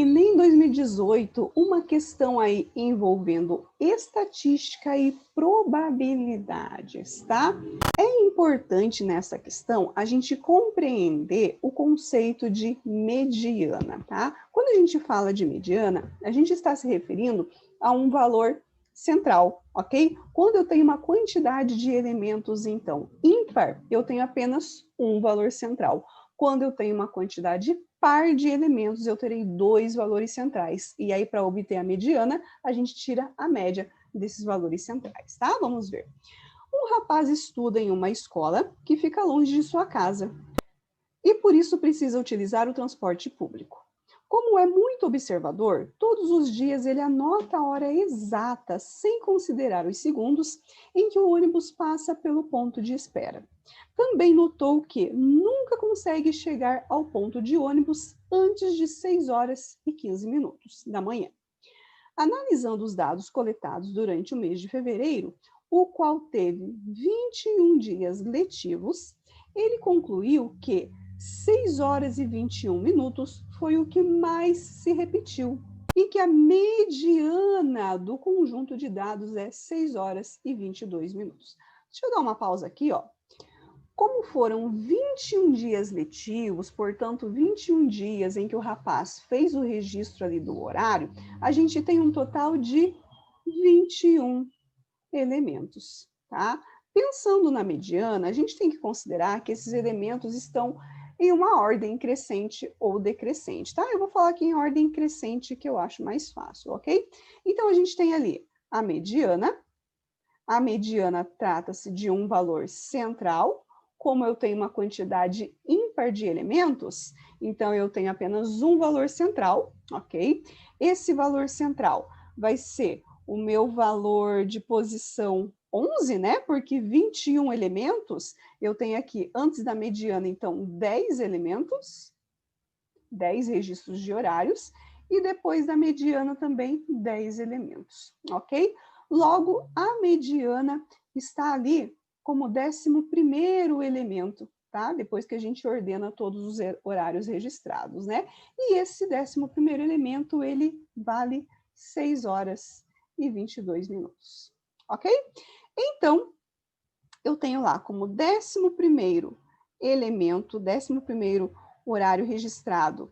Enem 2018, uma questão aí envolvendo estatística e probabilidades, tá? É importante nessa questão a gente compreender o conceito de mediana, tá? Quando a gente fala de mediana, a gente está se referindo a um valor central, ok? Quando eu tenho uma quantidade de elementos, então, ímpar, eu tenho apenas um valor central. Quando eu tenho uma quantidade par de elementos, eu terei dois valores centrais. E aí, para obter a mediana, a gente tira a média desses valores centrais, tá? Vamos ver. Um rapaz estuda em uma escola que fica longe de sua casa e, por isso, precisa utilizar o transporte público. Como é muito observador, todos os dias ele anota a hora exata, sem considerar os segundos, em que o ônibus passa pelo ponto de espera. Também notou que nunca consegue chegar ao ponto de ônibus antes de 6 horas e 15 minutos da manhã. Analisando os dados coletados durante o mês de fevereiro, o qual teve 21 dias letivos, ele concluiu que 6 horas e 21 minutos foi o que mais se repetiu e que a mediana do conjunto de dados é 6 horas e 22 minutos. Deixa eu dar uma pausa aqui, ó. Como foram 21 dias letivos, portanto, 21 dias em que o rapaz fez o registro ali do horário, a gente tem um total de 21 elementos, tá? Pensando na mediana, a gente tem que considerar que esses elementos estão em uma ordem crescente ou decrescente, tá? Eu vou falar aqui em ordem crescente, que eu acho mais fácil, ok? Então, a gente tem ali a mediana. A mediana trata-se de um valor central. Como eu tenho uma quantidade ímpar de elementos, então eu tenho apenas um valor central, ok? Esse valor central vai ser o meu valor de posição 11, né? Porque 21 elementos, eu tenho aqui, antes da mediana, então, 10 elementos, 10 registros de horários, e depois da mediana também 10 elementos, ok? Logo, a mediana está ali como 11º elemento, tá? Depois que a gente ordena todos os horários registrados, né? E esse 11º elemento, ele vale 6 horas e 22 minutos, ok? Então, eu tenho lá como 11º elemento, 11º horário registrado,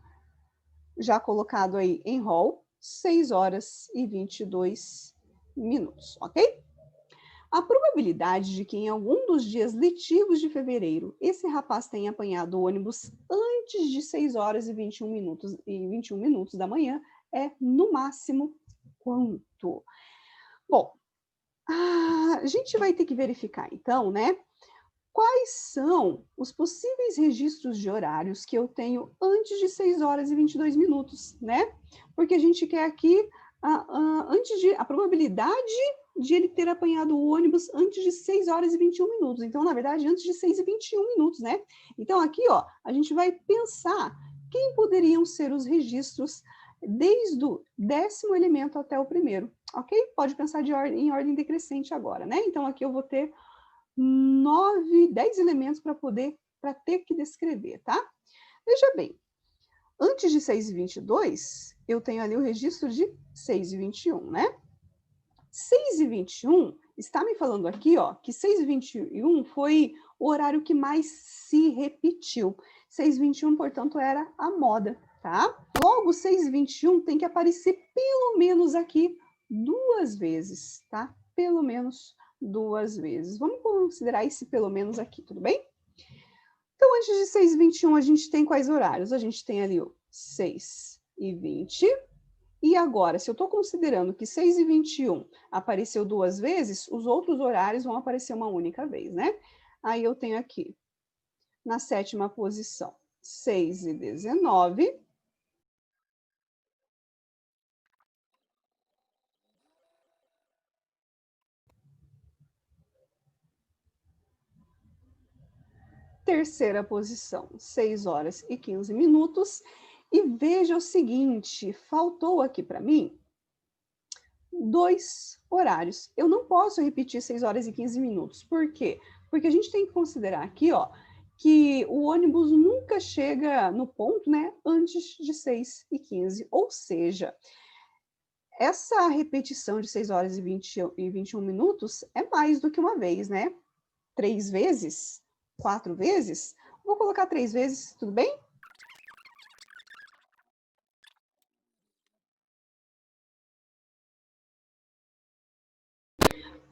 já colocado aí em rol, 6 horas e 22 minutos, ok? A probabilidade de que em algum dos dias letivos de fevereiro esse rapaz tenha apanhado o ônibus antes de 6 horas e 21 minutos da manhã é, no máximo, quanto? Bom, a gente vai ter que verificar, então, né? Quais são os possíveis registros de horários que eu tenho antes de 6 horas e 22 minutos, né? Porque a gente quer aqui a probabilidade de ele ter apanhado o ônibus antes de 6 horas e 21 minutos. Então, na verdade, antes de 6 e 21 minutos, né? Então, aqui, ó, a gente vai pensar quem poderiam ser os registros desde o 10º elemento até o primeiro, ok? Pode pensar em ordem decrescente agora, né? Então, aqui eu vou ter 10 elementos para ter que descrever, tá? Veja bem, antes de 6 e 22, eu tenho ali o registro de 6 e 21, né? 6 e 21 está me falando aqui, ó, que 6 e 21 foi o horário que mais se repetiu. 6 e 21, portanto, era a moda, tá? Logo, 6 e 21 tem que aparecer pelo menos aqui 2 vezes, tá? Pelo menos 2 vezes. Vamos considerar esse pelo menos aqui, tudo bem? Então, antes de 6 e 21, a gente tem quais horários? A gente tem ali o 6 e 20. E agora, se eu estou considerando que 6 e 21 apareceu 2 vezes, os outros horários vão aparecer uma única vez, né? Aí eu tenho aqui, na 7ª posição, 6 e 19. Terceira posição, 6 horas e 15 minutos. E veja o seguinte, faltou aqui para mim 2 horários. Eu não posso repetir 6 horas e 15 minutos. Por quê? Porque a gente tem que considerar aqui, ó, que o ônibus nunca chega no ponto, né, antes de 6h15. Ou seja, essa repetição de 6 horas e 21 minutos é mais do que uma vez, né? 3 vezes? 4 vezes? Vou colocar 3 vezes, tudo bem?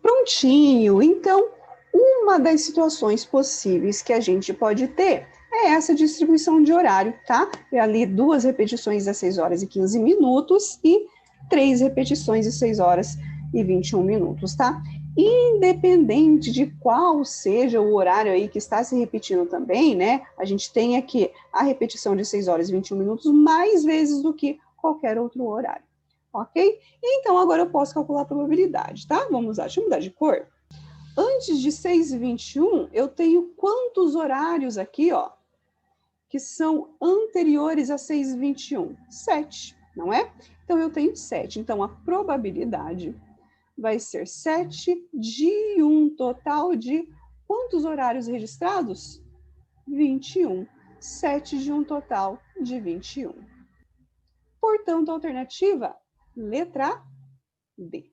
Prontinho! Então, uma das situações possíveis que a gente pode ter é essa distribuição de horário, tá? É ali 2 repetições às 6 horas e 15 minutos e 3 repetições às 6 horas e 21 minutos, tá? Independente de qual seja o horário aí que está se repetindo também, né? A gente tem aqui a repetição de 6 horas e 21 minutos mais vezes do que qualquer outro horário, ok? Então, agora eu posso calcular a probabilidade, tá? Vamos lá, deixa eu mudar de cor. Antes de 6h21, eu tenho quantos horários aqui, ó, que são anteriores a 6h21? 7, não é? Então, eu tenho 7. Então, a probabilidade vai ser 7 de um total de quantos horários registrados? 21. 7 de um total de 21. Portanto, a alternativa, letra D.